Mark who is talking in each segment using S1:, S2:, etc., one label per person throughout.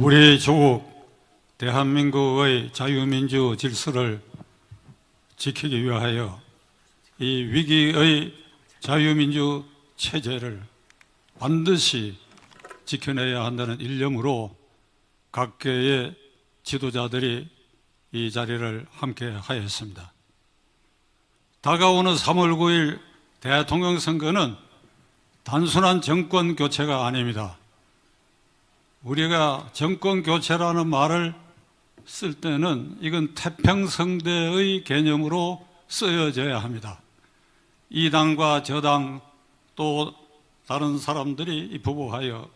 S1: 우리 조국 대한민국의 자유민주 질서를 지키기 위하여 이 위기의 자유민주 체제를 반드시 지켜내야 한다는 일념으로 각계의 지도자들이 이 자리를 함께 하였습니다. 다가오는 3월 9일 대통령 선거는 단순한 정권 교체가 아닙니다. 우리가 정권 교체라는 말을 쓸 때는 이건 태평성대의 개념으로 쓰여져야 합니다. 이 당과 저 당 또 다른 사람들이 부부하여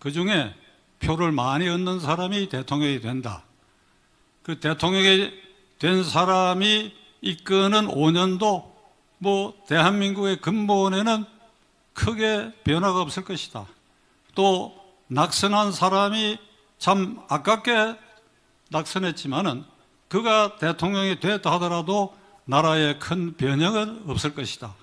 S1: 그 중에 표를 많이 얻는 사람이 대통령이 된다. 그 대통령이 된 사람이 이끄는 5년도 대한민국의 근본에는 크게 변화가 없을 것이다. 또 낙선한 사람이 참 아깝게 낙선했지만은 그가 대통령이 됐다 하더라도 나라에 큰 변형은 없을 것이다.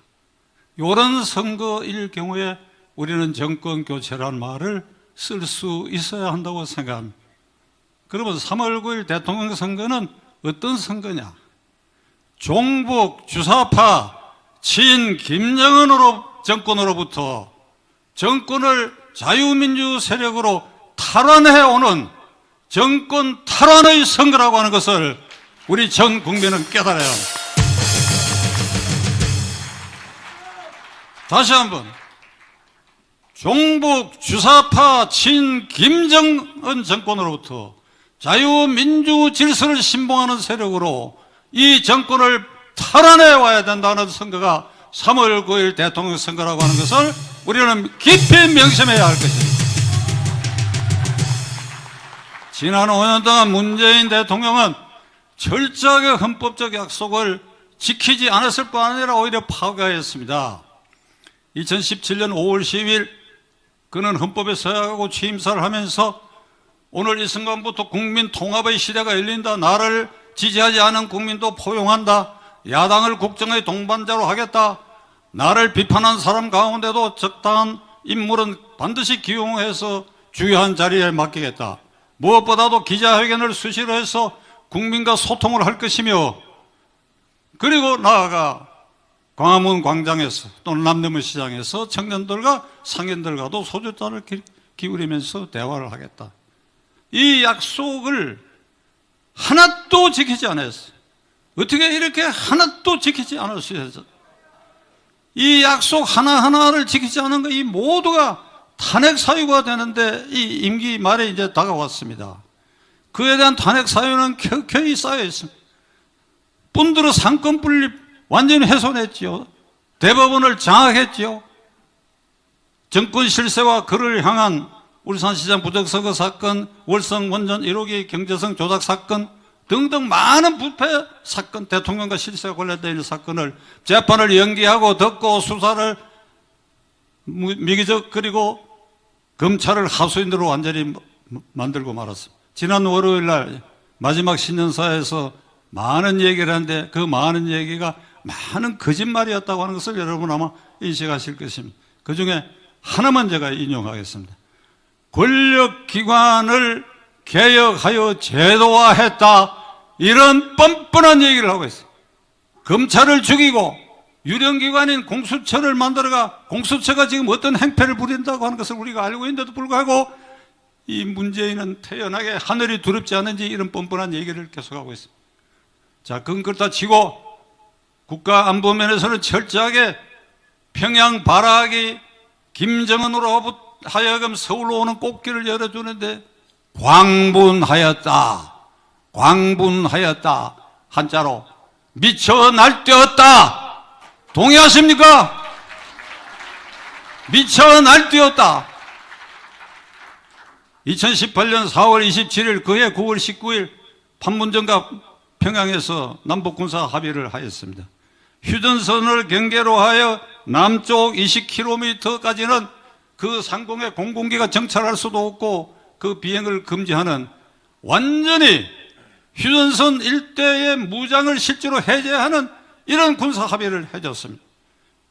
S1: 이런 선거일 경우에 우리는 정권 교체라는 말을 쓸 수 있어야 한다고 생각합니다. 그러면 3월 9일 대통령 선거는 어떤 선거냐? 종북 주사파 친 김정은으로 정권으로부터 정권을 자유민주 세력으로 탈환해오는 정권 탈환의 선거라고 하는 것을 우리 전 국민은 깨달아야 합니다. 다시 한번 종북 주사파 친 김정은 정권으로부터 자유민주 질서를 신봉하는 세력으로 이 정권을 탈환해 와야 된다는 선거가 3월 9일 대통령 선거라고 하는 것을 우리는 깊이 명심해야 할 것입니다. 지난 5년 동안 문재인 대통령은 철저하게 헌법적 약속을 지키지 않았을 뿐 아니라 오히려 파괴했습니다. 2017년 5월 10일 그는 헌법에 서약하고 취임사를 하면서 오늘 이 순간부터 국민 통합의 시대가 열린다. 나를 지지하지 않은 국민도 포용한다. 야당을 국정의 동반자로 하겠다. 나를 비판한 사람 가운데도 적당한 인물은 반드시 기용해서 주요한 자리에 맡기겠다. 무엇보다도 기자회견을 수시로 해서 국민과 소통을 할 것이며 그리고 나아가 광화문 광장에서 또는 남대문 시장에서 청년들과 상인들과도 소주잔을 기울이면서 대화를 하겠다. 이 약속을 하나도 지키지 않았어요. 어떻게 이렇게 하나도 지키지 않을 수 있었어요? 이 약속 하나하나를 지키지 않은 거 이 모두가 탄핵 사유가 되는데 이 임기 말에 이제 다가왔습니다. 그에 대한 탄핵 사유는 켜켜이 쌓여 있습니다. 분들은 상권 분립 완전히 훼손했지요. 대법원을 장악했지요. 정권 실세와 그를 향한 울산시장 부적선거 사건, 월성 원전 1호기 경제성 조작 사건 등등 많은 부패 사건, 대통령과 실세와 관련되어 있는 사건을 재판을 연기하고 덮고 수사를 미기적 그리고 검찰을 하수인으로 완전히 만들고 말았습니다. 지난 월요일 날 마지막 신년사에서 많은 얘기를 하는데 그 많은 얘기가 많은 거짓말이었다고 하는 것을 여러분 아마 인식하실 것입니다. 그 중에 하나만 제가 인용하겠습니다. 권력기관을 개혁하여 제도화했다. 이런 뻔뻔한 얘기를 하고 있어요. 검찰을 죽이고 유령기관인 공수처를 만들어가 공수처가 지금 어떤 행패를 부린다고 하는 것을 우리가 알고 있는데도 불구하고 이 문재인은 태연하게 하늘이 두렵지 않은지 이런 뻔뻔한 얘기를 계속하고 있습니다. 자, 그건 그렇다 치고 국가안보면에서는 철저하게 평양 발악이 김정은으로 하여금 서울로 오는 꽃길을 열어주는데 광분하였다. 광분하였다. 한자로 미쳐 날뛰었다. 동의하십니까? 미쳐 날뛰었다. 2018년 4월 27일 그해 9월 19일 판문점과 평양에서 남북군사 합의를 하였습니다. 휴전선을 경계로 하여 남쪽 20km까지는 그 상공에 공군기가 정찰할 수도 없고 그 비행을 금지하는 완전히 휴전선 일대의 무장을 실제로 해제하는 이런 군사 합의를 해줬습니다.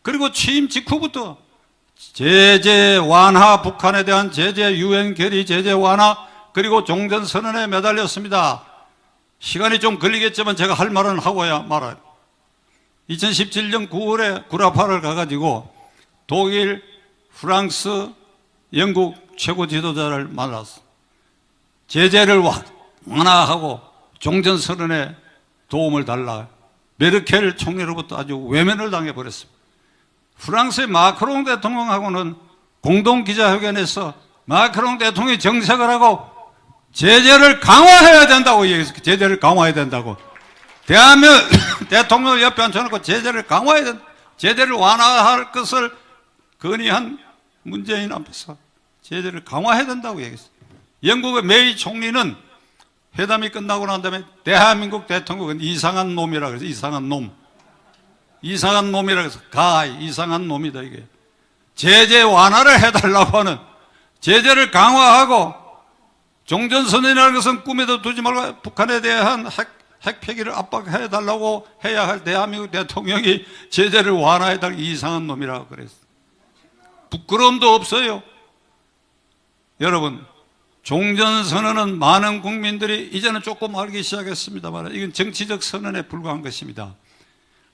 S1: 그리고 취임 직후부터 제재 완화, 북한에 대한 제재, 유엔 결의 제재 완화, 그리고 종전선언에 매달렸습니다. 시간이 좀 걸리겠지만 제가 할 말은 하고야 말아요. 2017년 9월에 구라파를 가가지고 독일, 프랑스, 영국 최고 지도자를 만났어. 제재를 완화하고 종전선언에 도움을 달라. 메르켈 총리로부터 아주 외면을 당해버렸습니다. 프랑스의 마크롱 대통령하고는 공동기자회견에서 마크롱 대통령이 정색을 하고 제재를 강화해야 된다고 얘기했어요. 제재를 강화해야 된다고. 대한민국 대통령을 옆에 앉혀놓고 제재를 강화해야 된다. 제재를 완화할 것을 건의한 문재인 앞에서 제재를 강화해야 된다고 얘기했어요. 영국의 메이 총리는 회담이 끝나고 난 다음에 대한민국 대통령은 이상한 놈이라고 해서 이상한 놈. 이상한 놈이라고 해서 이상한 놈이다 이게. 제재 완화를 해달라고 하는, 제재를 강화하고 종전선언이라는 것은 꿈에도 두지 말고 북한에 대한 핵 폐기를 압박해달라고 해야 할 대한민국 대통령이 제재를 완화해달라고 이상한 놈이라고 그랬어요. 부끄러움도 없어요. 여러분, 종전선언은 많은 국민들이 이제는 조금 알기 시작했습니다만 이건 정치적 선언에 불과한 것입니다.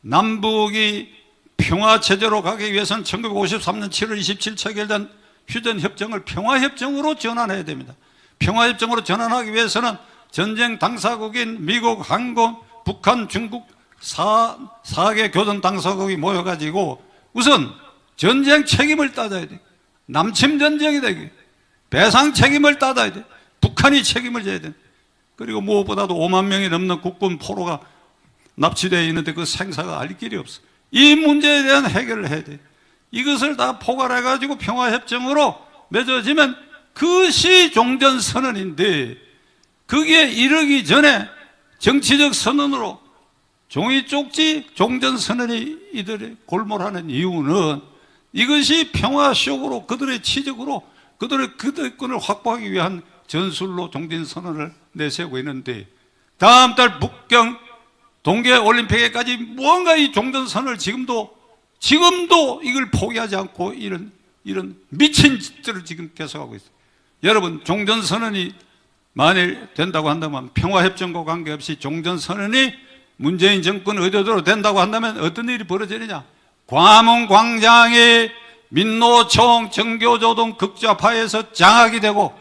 S1: 남북이 평화체제로 가기 위해서는 1953년 7월 27일 체결된 휴전협정을 평화협정으로 전환해야 됩니다. 평화협정으로 전환하기 위해서는 전쟁 당사국인 미국, 한국, 북한, 중국 4개 교전 당사국이 모여가지고 우선 전쟁 책임을 따져야 돼. 남침 전쟁이다 이게. 배상 책임을 따져야 돼. 북한이 책임을 져야 돼. 그리고 무엇보다도 5만 명이 넘는 국군 포로가 납치되어 있는데 그 생사가 알 길이 없어. 이 문제에 대한 해결을 해야 돼. 이것을 다 포괄해가지고 평화협정으로 맺어지면 그것이 종전선언인데 거기에 이르기 전에 정치적 선언으로 종이 쪽지 종전선언이 이들이 골몰하는 이유는 이것이 평화쇼으로 그들의 치적으로 그들의 그들권을 확보하기 위한 전술로 종전선언을 내세우고 있는데 다음 달 북경 동계올림픽에까지 무언가 이 종전선언을 지금도 이걸 포기하지 않고 이런 미친 짓들을 지금 계속하고 있어요. 여러분, 종전선언이 만일 된다고 한다면 평화협정과 관계없이 종전선언이 문재인 정권 의도대로 된다고 한다면 어떤 일이 벌어지느냐. 광화문 광장에 민노총, 정교조동 극좌파에서 장악이 되고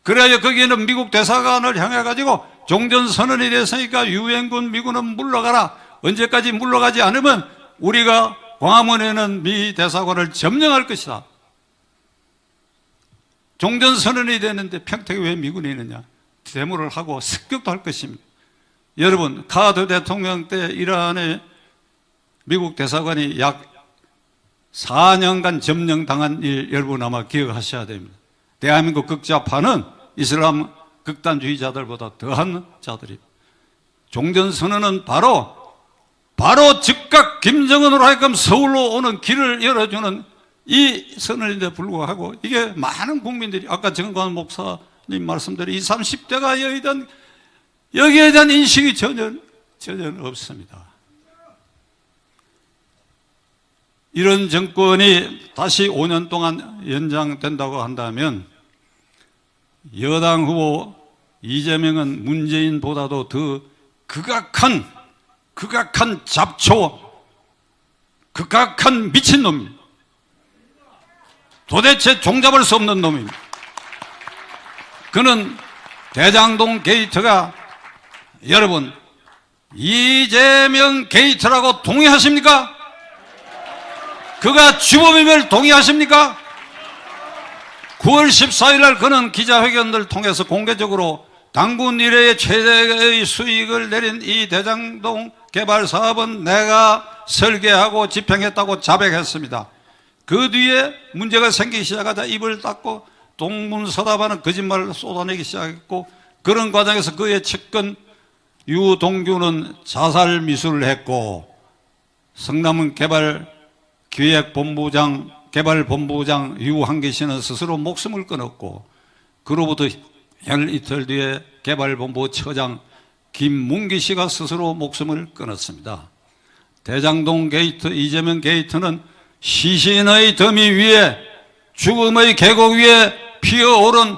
S1: 그래야 거기에는 미국 대사관을 향해 가지고 종전선언이 됐으니까 유엔군 미군은 물러가라. 언제까지 물러가지 않으면 우리가 광화문에는 미 대사관을 점령할 것이다. 종전선언이 됐는데 평택에 왜 미군이 있느냐. 데모를 하고 습격도 할 것입니다. 여러분, 카드 대통령 때 이란의 미국 대사관이 약 4년간 점령당한 일 여러분 아마 기억하셔야 됩니다. 대한민국 극좌파는 이슬람 극단주의자들보다 더한 자들입니다. 종전선언은 바로 즉각 김정은으로 하여금 서울로 오는 길을 열어주는 이 선언인데 불구하고 이게 많은 국민들이 아까 정관 목사님 말씀대로 20, 30대가 여기에 대한 인식이 전혀 없습니다. 이런 정권이 다시 5년 동안 연장된다고 한다면 여당 후보 이재명은 문재인보다도 더 극악한 잡초, 극악한 미친놈입니다. 도대체 종잡을 수 없는 놈입니다. 그는 대장동 게이트가 여러분 이재명 게이트라고 동의하십니까? 그가 주범임을 동의하십니까? 9월 14일 날 그는 기자회견을 통해서 공개적으로 당군 이래의 최대의 수익을 내린 이 대장동 개발 사업은 내가 설계하고 집행했다고 자백했습니다. 그 뒤에 문제가 생기기 시작하자 입을 닫고 동문서답하는 거짓말을 쏟아내기 시작했고 그런 과정에서 그의 측근 유동규는 자살 미수를 했고 성남은 개발본부장 유한기 씨는 스스로 목숨을 끊었고 그로부터 이틀 뒤에 개발본부 처장 김문기 씨가 스스로 목숨을 끊었습니다. 대장동 게이트, 이재명 게이트는 시신의 더미 위에 죽음의 계곡 위에 피어오른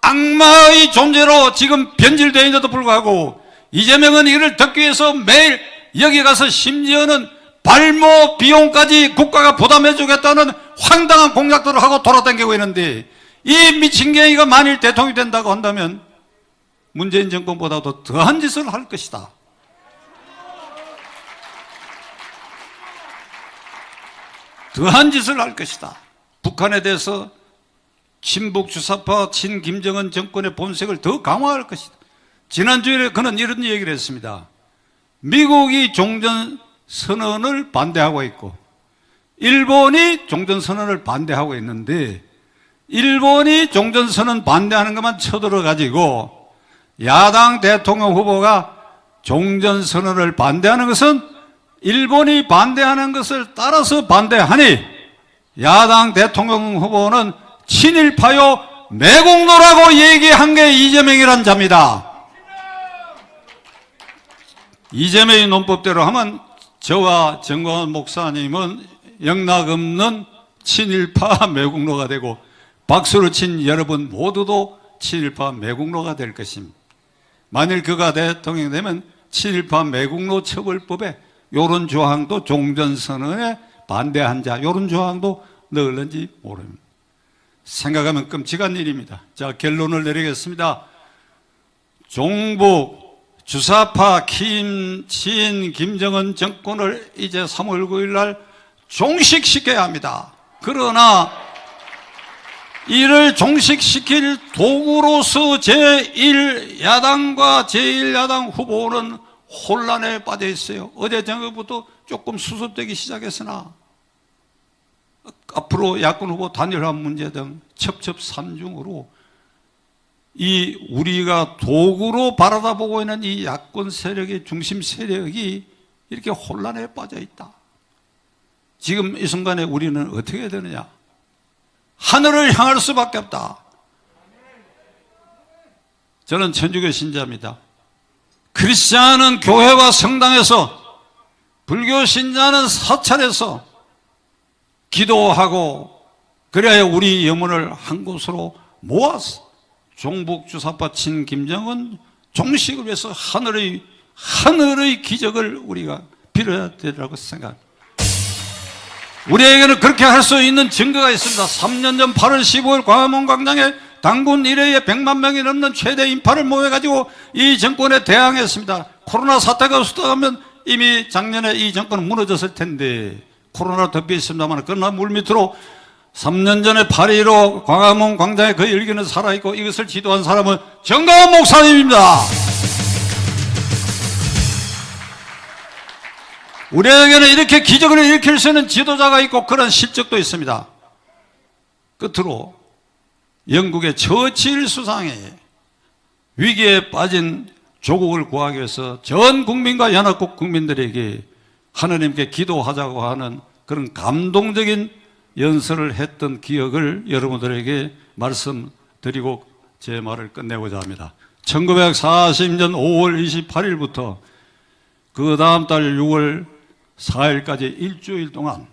S1: 악마의 존재로 지금 변질되어 있는데도 불구하고 이재명은 이를 듣기 위해서 매일 여기 가서 심지어는 발모 비용까지 국가가 부담해 주겠다는 황당한 공약들을 하고 돌아다니고 있는데, 이 미친개이가 만일 대통령이 된다고 한다면 문재인 정권보다도 더한 짓을 할 것이다. 더한 짓을 할 것이다. 북한에 대해서 친북 주사파 친 김정은 정권의 본색을 더 강화할 것이다. 지난주에 그는 이런 얘기를 했습니다. 미국이 종전선언을 반대하고 있고 일본이 종전선언을 반대하고 있는데, 일본이 종전선언 반대하는 것만 쳐들어가지고 야당 대통령 후보가 종전선언을 반대하는 것은 일본이 반대하는 것을 따라서 반대하니 야당 대통령 후보는 친일파요 매국노라고 얘기한 게 이재명이란 자입니다. 이재명의 논법대로 하면 저와 정광훈 목사님은 영락없는 친일파 매국노가 되고 박수를 친 여러분 모두도 친일파 매국노가 될 것입니다. 만일 그가 대통령이 되면 친일파 매국노 처벌법에 이런 조항도, 종전선언에 반대한 자 이런 조항도 넣을는지 모릅니다. 생각하면 끔찍한 일입니다. 자, 결론을 내리겠습니다. 종북 주사파 김정은 정권을 이제 3월 9일 날 종식시켜야 합니다. 그러나 이를 종식시킬 도구로서 제1야당과 제1야당 후보는 혼란에 빠져 있어요. 어제 저녁부터 조금 수습되기 시작했으나 앞으로 야권 후보 단일화 문제 등 첩첩산중으로 이 우리가 도구로 바라다보고 있는 이 야권 세력의 중심 세력이 이렇게 혼란에 빠져 있다. 지금 이 순간에 우리는 어떻게 해야 되느냐? 하늘을 향할 수밖에 없다. 저는 천주교 신자입니다. 크리스찬은 교회와 성당에서, 불교 신자는 사찰에서 기도하고 그래야 우리 영혼을 한 곳으로 모아서 종북 주사파 친 김정은 종식을 위해서 하늘의 기적을 우리가 빌어야 되라고 생각합니다. 우리에게는 그렇게 할 수 있는 증거가 있습니다. 3년 전 8월 15일 광화문 광장에 당군 이래에 100만 명이 넘는 최대 인파를 모여가지고 이 정권에 대항했습니다. 코로나 사태가 없었다면 이미 작년에 이 정권은 무너졌을 텐데, 코로나 덮여 있습니다만 그러나 물밑으로 3년 전에 8.15 광화문 광장에 그 열기는 살아있고 이것을 지도한 사람은 정광훈 목사님입니다. 우리에게는 이렇게 기적을 일으킬 수 있는 지도자가 있고 그런 실적도 있습니다. 끝으로 영국의 처칠 수상이 위기에 빠진 조국을 구하기 위해서 전 국민과 연합국 국민들에게 하느님께 기도하자고 하는 그런 감동적인 연설을 했던 기억을 여러분들에게 말씀드리고 제 말을 끝내고자 합니다. 1940년 5월 28일부터 그 다음 달 6월 4일까지 일주일 동안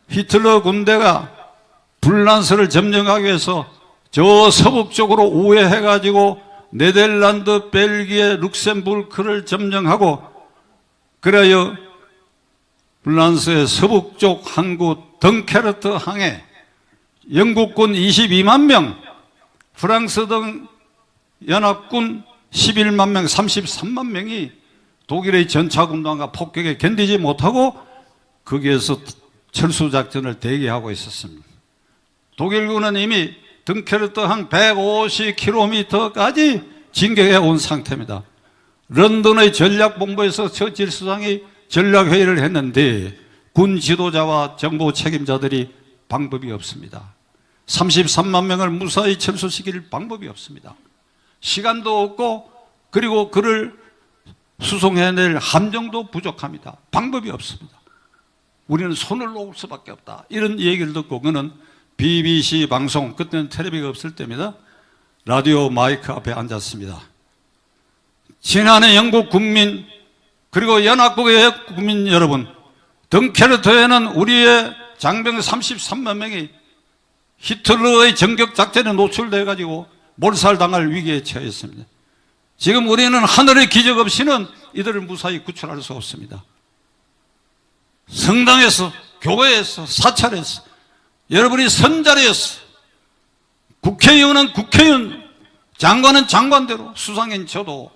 S1: 히틀러 군대가 불란서를 점령하기 위해서 저 서북 쪽으로 우회해가지고 네덜란드, 벨기에, 룩셈부르크를 점령하고, 그래야 불란서의 서북쪽 항구 덩케르트 항에 영국군 22만 명, 프랑스 등 연합군 11만 명, 33만 명이 독일의 전차군단과 폭격에 견디지 못하고 거기에서 철수작전을 대기하고 있었습니다. 독일군은 이미 덩케르트 항 150km까지 진격해 온 상태입니다. 런던의 전략본부에서 처칠 수상이 전략회의를 했는데 군 지도자와 정보 책임자들이 방법이 없습니다. 33만 명을 무사히 철수시킬 방법이 없습니다. 시간도 없고, 그리고 그를 수송해낼 함정도 부족합니다. 방법이 없습니다. 우리는 손을 놓을 수밖에 없다. 이런 얘기를 듣고 그는 BBC 방송, 그때는 텔레비가 없을 때입니다. 라디오 마이크 앞에 앉았습니다. 지난해 영국 국민 그리고 연합국의 국민 여러분, 덩케르트에는 우리의 장병 33만 명이 히틀러의 전격 작전에 노출돼 가지고 몰살당할 위기에 처했습니다. 지금 우리는 하늘의 기적 없이는 이들을 무사히 구출할 수 없습니다. 성당에서, 교회에서, 사찰에서, 여러분이 선자리에서, 국회의원은 국회의원, 장관은 장관대로, 수상인 저도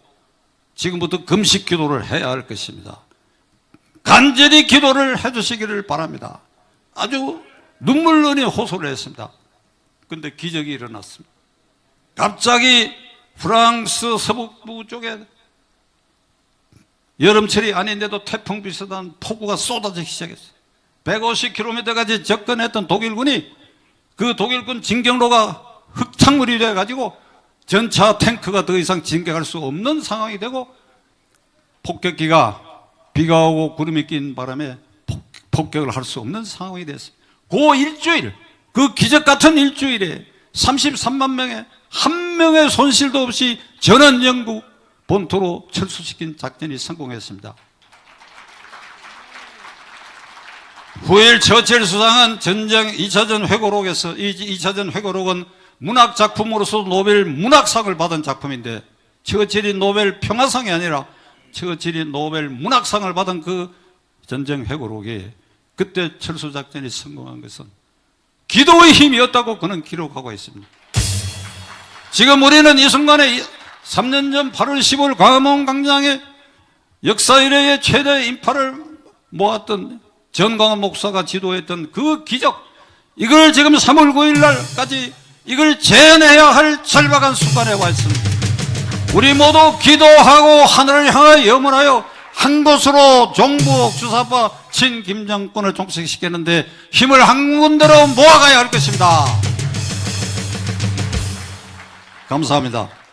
S1: 지금부터 금식 기도를 해야 할 것입니다. 간절히 기도를 해주시기를 바랍니다. 아주 눈물 흘리며 호소를 했습니다. 그런데 기적이 일어났습니다. 갑자기 프랑스 서북부 쪽에 여름철이 아닌데도 태풍 비슷한 폭우가 쏟아지기 시작했어요. 150km까지 접근했던 독일군이 그 독일군 진격로가 흙탕물이 돼가지고 전차 탱크가 더 이상 진격할 수 없는 상황이 되고 폭격기가 비가 오고 구름이 낀 바람에 폭격을 할 수 없는 상황이 됐습니다. 그 일주일, 그 기적 같은 일주일에 33만 명의 한 명의 손실도 없이 전원 영국 본토로 철수시킨 작전이 성공했습니다. 후일 처칠 수상은 전쟁 2차전 회고록에서 이 2차전 회고록은 문학 작품으로서 노벨 문학상을 받은 작품인데 처칠이 노벨 평화상이 아니라 처칠이 노벨 문학상을 받은 그 전쟁 회고록에 그때 철수작전이 성공한 것은 기도의 힘이었다고 그는 기록하고 있습니다. 지금 우리는 이 순간에 3년 전 8월 15일 광화문 광장에 역사 이래의 최대 인파를 모았던 전광훈 목사가 지도했던 그 기적, 이걸 지금 3월 9일 날까지 이걸 재현해야 할 절박한 순간에 와 있습니다. 우리 모두 기도하고 하늘을 향하여 염원하여 한 곳으로 종북 주사파 친김정권을 종식시키는데 힘을 한 군데로 모아가야 할 것입니다. 감사합니다.